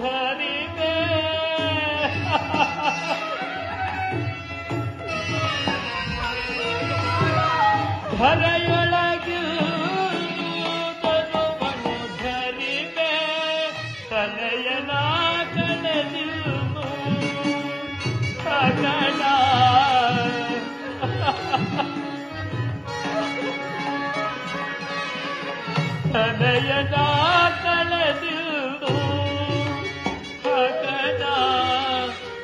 ಧರಿವೆ ಧರೆಯೊಳಗೆ ಧನುವನ್ನು ಧರಿವೆ ತನಯನ ಕಣದಿರುವು ಕಣ ತನಯನ ಕಣದಿರುವು ಕಣ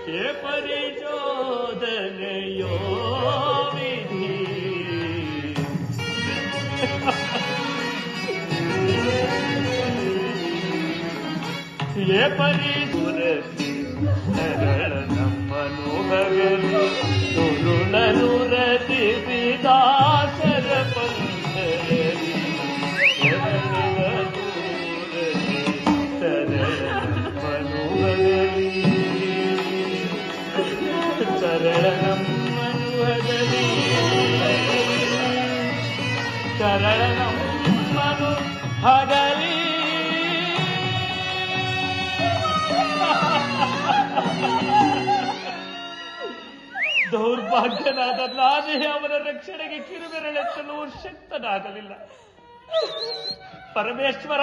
ಹೇ ಪರಿಶೋಧನೆಯೋ ವಿಧಿ ये परिसुरति सरल नಮ್ಮನು ಹಗಲು ತುರುಳನುರತಿ ವಿದಾಸರ ಪಂಥದಲ್ಲಿ ಸರಳ ನಮ್ಮನು ಹಗಲಿ ಸರಳ ನಮ್ಮನು ಹಗಲಿ ಸರಳ ನಮ್ಮನು ಹಗಲಿ ದೌರ್ಭಾಗ್ಯನಾದ ನಾನೇ ಅವರ ರಕ್ಷಣೆಗೆ ಕಿರುಬೆರಳೆತ್ತಲು ಶಕ್ತನಾಗಲಿಲ್ಲ. ಪರಮೇಶ್ವರ,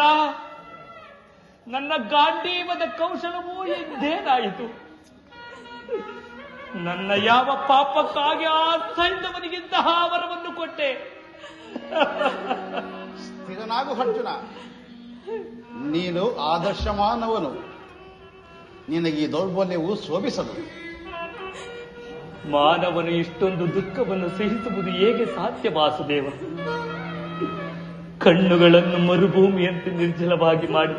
ನನ್ನ ಗಾಂಡೀವದ ಕೌಶಲವೂ ಎಂದೇನಾಯಿತು? ನನ್ನ ಯಾವ ಪಾಪಕ್ಕಾಗಿ ಆ ಸೈನ್ಯವನಿಗಿಂತಹ ವರವನ್ನು ಕೊಟ್ಟೆ? ಸ್ಥಿರನಾಗು ಅರ್ಜುನ, ನೀನು ಆದರ್ಶಮಾನವನು. ನಿನಗೆ ಈ ದೌರ್ಬಲ್ಯವು ಶೋಭಿಸದು. ಮಾನವನು ಇಷ್ಟೊಂದು ದುಃಖವನ್ನು ಸಹಿಸುವುದು ಹೇಗೆ ಸಾಧ್ಯ ವಾಸುದೇವ? ಕಣ್ಣುಗಳನ್ನು ಮರುಭೂಮಿಯಂತೆ ನಿರ್ಜಲವಾಗಿ ಮಾಡಿ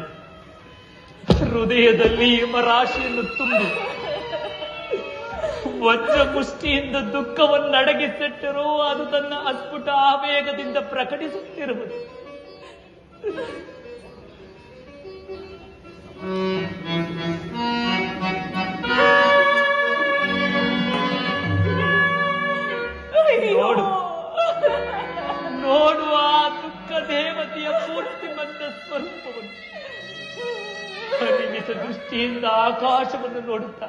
ಹೃದಯದಲ್ಲಿ ಹಿಮರಾಶಿಯನ್ನು ತುಂಬಿ ವಜ್ರ ಮುಷ್ಟಿಯಿಂದ ದುಃಖವನ್ನು ಅಡಗಿಸಿಟ್ಟರೂ ಅದು ತನ್ನ ಅಸ್ಫುಟ ಆವೇಗದಿಂದ ಪ್ರಕಟಿಸುತ್ತಿರುವುದು. ನೋಡು ನೋಡು ಆ ದುಃಖ ದೇವತೆಯ ಮೂರ್ತಿಮಂತ ಸ್ವರೂಪವನ್ನು. ಪರಿಮಿತ ದೃಷ್ಟಿಯಿಂದ ಆಕಾಶವನ್ನು ನೋಡುತ್ತಾ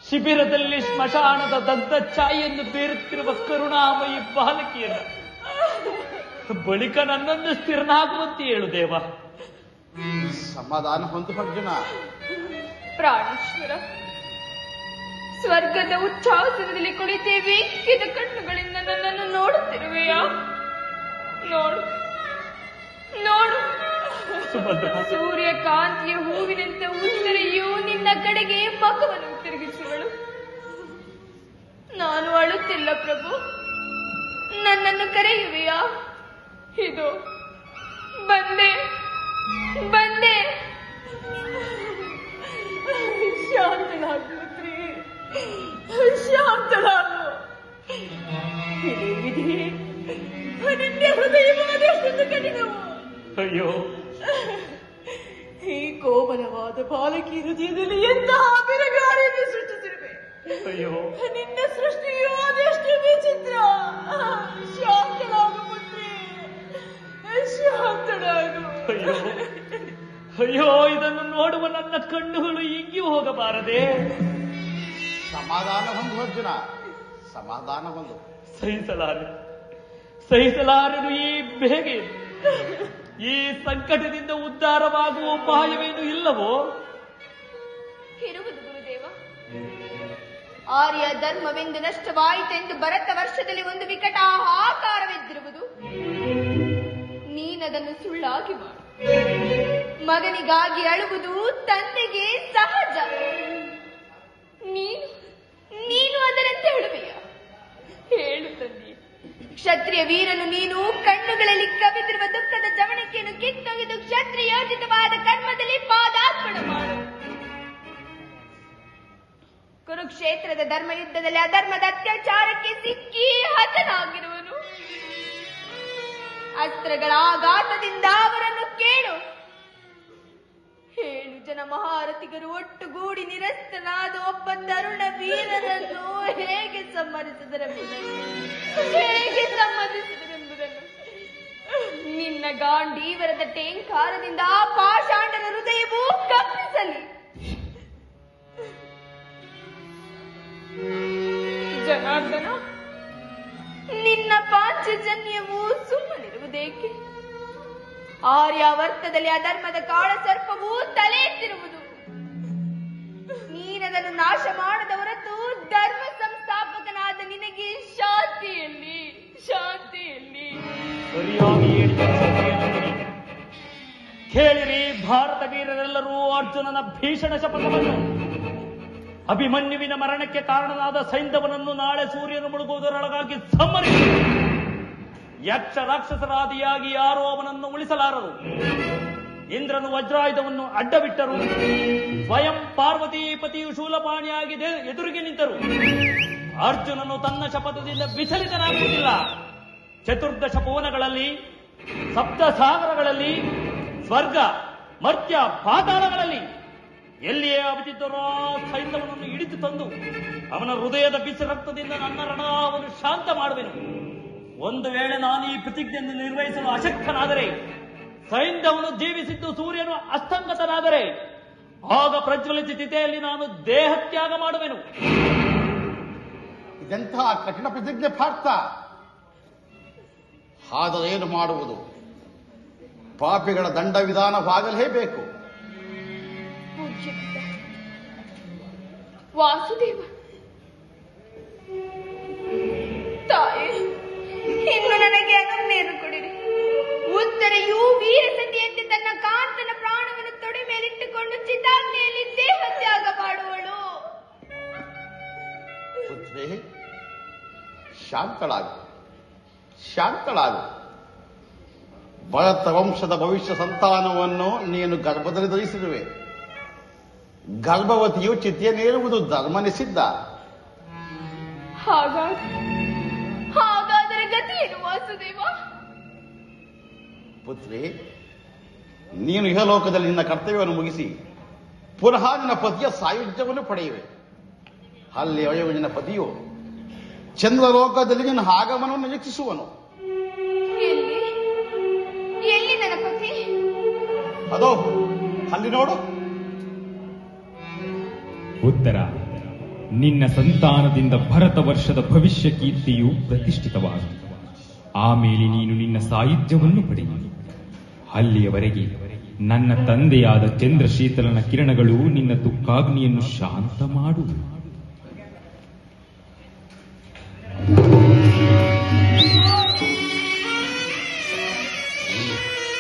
ಶಿಬಿರದಲ್ಲಿ ಸ್ಮಶಾನದ ದಗ್ಧ ಛಾಯೆಯನ್ನು ಬೀರುತ್ತಿರುವ ಕರುಣಾಮಯಿ ಬಾಲಕಿಯನ್ನ ಬಳಿಕ ನನ್ನನ್ನು ಸ್ಥಿರನಾಗುವಂತೆ ಹೇಳು ದೇವ. ಸಮಾಧಾನ ಹೊಂದು ಅರ್ಜುನ. ಪ್ರಾಣೇಶ್ವರ, ಸ್ವರ್ಗದ ಉಚ್ಛ್ವಾಸದಲ್ಲಿ ಕುಳಿತೇ ವೇಕ್ಕಿದ ಕಣ್ಣುಗಳಿಂದ ನನ್ನನ್ನು ನೋಡುತ್ತಿರುವೆಯಾ? ನೋಡು ನೋಡು, ಸೂರ್ಯಕಾಂತಿಯ ಹೂವಿನಂತೆ ಉತ್ತರೆಯು ನಿನ್ನ ಕಡೆಗೆ ಮುಖವನ್ನು ತಿರುಗಿಸುವಳು. ನಾನು ಅಳುತ್ತಿಲ್ಲ ಪ್ರಭು, ನನ್ನನ್ನು ಕರೆಯುವೆಯಾ? ಇದು ಬಂದೆ ಬಂದೆ. ಶಾಂತಳಾಗು ಪುತ್ರಿ, ಶಾಂತಳಾಗು. ವಿಧಿ ನಿನ್ನೆ ಹೃದಯವಾದಷ್ಟೊಂದು ಕಠಿಣವು. ಅಯ್ಯೋ, ಈ ಕೋಮಲವಾದ ಬಾಲಕಿ ಹೃದಯದಲ್ಲಿ ಎಂತಹ ಬಿರುಗಾಳಿಯನ್ನು ಸೃಷ್ಟಿಸಿರುವೆ. ಅಯ್ಯೋ, ನಿನ್ನ ಸೃಷ್ಟಿಯು ಅದೆಷ್ಟು ವಿಚಿತ್ರ. ಶಾಂತಳಾಗು ಪುತ್ರಿ, ಶಾಂತಳಾಗು. ಅಯ್ಯೋ ಅಯ್ಯೋ, ಇದನ್ನು ನೋಡುವ ನನ್ನ ಕಣ್ಣುಗಳು ಇಂಗಿ ಹೋಗಬಾರದೆ? ಸಮಾಧಾನ ಹೊಂದು ಅರ್ಜುನ, ಸಮಾಧಾನ ಹೊಂದು. ಸಹಿಸಲಾರನು ಈ ಬೇಗೆ. ಈ ಸಂಕಟದಿಂದ ಉದ್ಧಾರವಾಗುವ ಉಪಾಯವೇನು ಇಲ್ಲವೋ? ಇರುವುದು ಗುರುದೇವ. ಆರ್ಯ ಧರ್ಮವೆಂದು ನಷ್ಟವಾಯಿತೆಂದು ಭರತ ವರ್ಷದಲ್ಲಿ ಒಂದು ವಿಕಟ ಹಾಹಾಕಾರವೆದ್ದಿರುವುದು. ನೀನದನ್ನು ಸುಳ್ಳಾಗಿ ಮಾಡು. ಮಗನಿಗಾಗಿ ಅಳುವುದು ತಂದೆಗೆ ಸಹಜ. ನೀನು ಅದರಂತೆ ಅಳುವೆಯ? ಹೇಳು ತಂದೆ. ಕ್ಷತ್ರಿಯ ವೀರನು ನೀನು. ಕಣ್ಣುಗಳಲ್ಲಿ ಕವಿದಿರುವ ದುಃಖದ ಜವಣಿಕೆಯನ್ನು ಕಿತ್ತೊಗೆದು ಕ್ಷತ್ರಿಯೋಚಿತವಾದ ಕರ್ಮದಲ್ಲಿ ಪಾದಾರ್ಪಣ ಮಾಡು. ಕುರುಕ್ಷೇತ್ರದ ಧರ್ಮಯುದ್ಧದಲ್ಲಿ ಅಧರ್ಮದ ಅತ್ಯಾಚಾರಕ್ಕೆ ಸಿಕ್ಕಿ ಹತನಾಗಿರುವನು. ಅಸ್ತ್ರಗಳ ಆಘಾತದಿಂದ ಅವರನ್ನು ಕೇಳು. 7 ಜನ ಮಹಾರಥಿಗರು ಒಟ್ಟುಗೂಡಿ ನಿರಸ್ತನಾದ ಒಬ್ಬ ತರುಣ ವೀರನನ್ನು ಹೇಗೆ ಸಮ್ಮತಿಸಿದರೆಂಬುದನ್ನು ನಿನ್ನ ಗಾಂಡೀವರದ ಟೇಂಕಾರದಿಂದ ಆ ಪಾಷಾಂಡನ ಹೃದಯವೂ ಕಪ್ಪಿಸಲು ಆರ್ಯಾವರ್ತದಲ್ಲಿ ಅಧರ್ಮದ ಕಾಳ ಸರ್ಪವು ತಲೆ ಎತ್ತಿರುವುದು. ನೀನದನ್ನು ನಾಶ ಮಾಡದ ಹೊರತು ಧರ್ಮ ಸಂಸ್ಥಾಪಕನಾದ ನಿನಗೆ ಶಾಂತಿಯಲ್ಲಿ ಶಾಂತಿಯಲ್ಲಿ. ಸರಿಯಾಗಿ ಹೇಳಿದ ಸತಿಯನ್ನು ಕೇಳಿರಿ. ಭಾರತ ವೀರರೆಲ್ಲರೂ ಅರ್ಜುನನ ಭೀಷಣ ಶಪಥವನ್ನು, ಅಭಿಮನ್ಯುವಿನ ಮರಣಕ್ಕೆ ಕಾರಣನಾದ ಸೈಂಧವನನ್ನು ನಾಳೆ ಸೂರ್ಯನು ಮುಳುಗುವುದರೊಳಗಾಗಿ ಸಂಹರಿಸಿ. ಯಕ್ಷ ರಾಕ್ಷಸರಾದಿಯಾಗಿ ಯಾರೂ ಅವನನ್ನು ಉಳಿಸಲಾರರು. ಇಂದ್ರನು ವಜ್ರಾಯುಧವನ್ನು ಅಡ್ಡಬಿಟ್ಟರು. ಸ್ವಯಂ ಪಾರ್ವತಿ ಪತಿಯು ಶೂಲಪಾಣಿಯಾಗಿ ಎದುರಿಗೆ ನಿಂತರು. ಅರ್ಜುನನು ತನ್ನ ಶಪಥದಿಂದ ವಿಚಲಿತನಾಗುವುದಿಲ್ಲ. ಚತುರ್ದಶ ಭುವನಗಳಲ್ಲಿ, ಸಪ್ತ ಸಾಗರಗಳಲ್ಲಿ, ಸ್ವರ್ಗ, ಮರ್ತ್ಯ, ಪಾತಾಳಗಳಲ್ಲಿ ಎಲ್ಲಿಯೇ ಅವತಿದ್ದರೋ ಸೈನ್ಯವನನ್ನು ಹಿಡಿದು ತಂದು ಅವನ ಹೃದಯದ ಬಿಸಿ ರಕ್ತದಿಂದ ನನ್ನ ರಣವನ್ನು ಶಾಂತ ಮಾಡುವೆನು. ಒಂದು ವೇಳೆ ನಾನು ಈ ಪ್ರತಿಜ್ಞೆಯನ್ನು ನಿರ್ವಹಿಸಲು ಅಶಕ್ತನಾದರೆ, ಸೈನ್ಯವನು ಜೀವಿಸಿದ್ದು ಸೂರ್ಯನು ಅಸ್ತಂಗತನಾದರೆ, ಆಗ ಪ್ರಜ್ವಲಿತ ತಿಥಿಯಲ್ಲಿ ನಾನು ದೇಹತ್ಯಾಗ ಮಾಡುವೆನು. ಇದೆಂತಹ ಕಠಿಣ ಪ್ರತಿಜ್ಞೆ ಪಾರ್ಥ. ಆದರೆ ಏನು ಮಾಡುವುದು? ಪಾಪಿಗಳ ದಂಡ ವಿಧಾನವಾಗಲೇಬೇಕು. ವಾಸುದೇವ, ತಾಯಿ, ಇನ್ನು ನನಗೆ ಅನುಜ್ಞೆಯನ್ನು ಕೊಡಿರಿ. ಉತ್ತರೆಯೂ ವೀರ ಸತಿಯಂತೆ ತನ್ನ ಕಾಂತನ ಪ್ರಾಣವನ್ನು ತೊಡೆ ಮೇಲಿಟ್ಟುಕೊಂಡು ಚಿತಾಗ್ನಿಯಲ್ಲಿ ದೇಹ ತ್ಯಾಗ ಮಾಡುವಳು. ಪುತ್ರಿ, ಶಾಂತಳಾಗು, ಶಾಂತಳಾಗು. ಭರತ ವಂಶದ ಭವಿಷ್ಯ ಸಂತಾನವನ್ನು ನೀನು ಗರ್ಭದಲ್ಲಿ ಧರಿಸಿರುವೆ. ಗರ್ಭವತಿಯು ಚಿತೆಯನ್ನೇರುವುದು ಧರ್ಮ ನಿಷಿದ್ಧ. ಹಾಗಾದರೆ ಗತಿ ಏನು ವಾಸುದೇವ? ಪುತ್ರಿ, ನೀನು ಇಹಲೋಕದಲ್ಲಿ ನಿನ್ನ ಕರ್ತವ್ಯವನ್ನು ಮುಗಿಸಿ ಪುನಃ ನಿನ್ನ ಪತಿಯ ಸಾಯುಜ್ಯವನ್ನು ಪಡೆಯುವೆ. ಅಲ್ಲಿ ನಿನ್ನ ಪತಿಯು ಚಂದ್ರಲೋಕದಲ್ಲಿ ನಿನ್ನ ಆಗಮನವನ್ನು ನಿರೀಕ್ಷಿಸುವನು. ಎಲ್ಲಿ ನನ್ನ ಪತಿ? ಅದೋ ಅಲ್ಲಿ ನೋಡು. ಉತ್ತರ: ನಿನ್ನ ಸಂತಾನದಿಂದ ಭರತ ವರ್ಷದ ಭವಿಷ್ಯ ಕೀರ್ತಿಯು ಪ್ರತಿಷ್ಠಿತವಾಗುವುದು. ಆಮೇಲೆ ನೀನು ನಿನ್ನ ಸಾಯುಜ್ಯವನ್ನು ಪಡೆಯುವುದು. ಅಲ್ಲಿಯವರೆಗೆ ನನ್ನ ತಂದೆಯಾದ ಚಂದ್ರಶೀತಲನ ಕಿರಣಗಳು ನಿನ್ನ ದುಃಖಾಗ್ನಿಯನ್ನು ಶಾಂತ ಮಾಡುವುದು.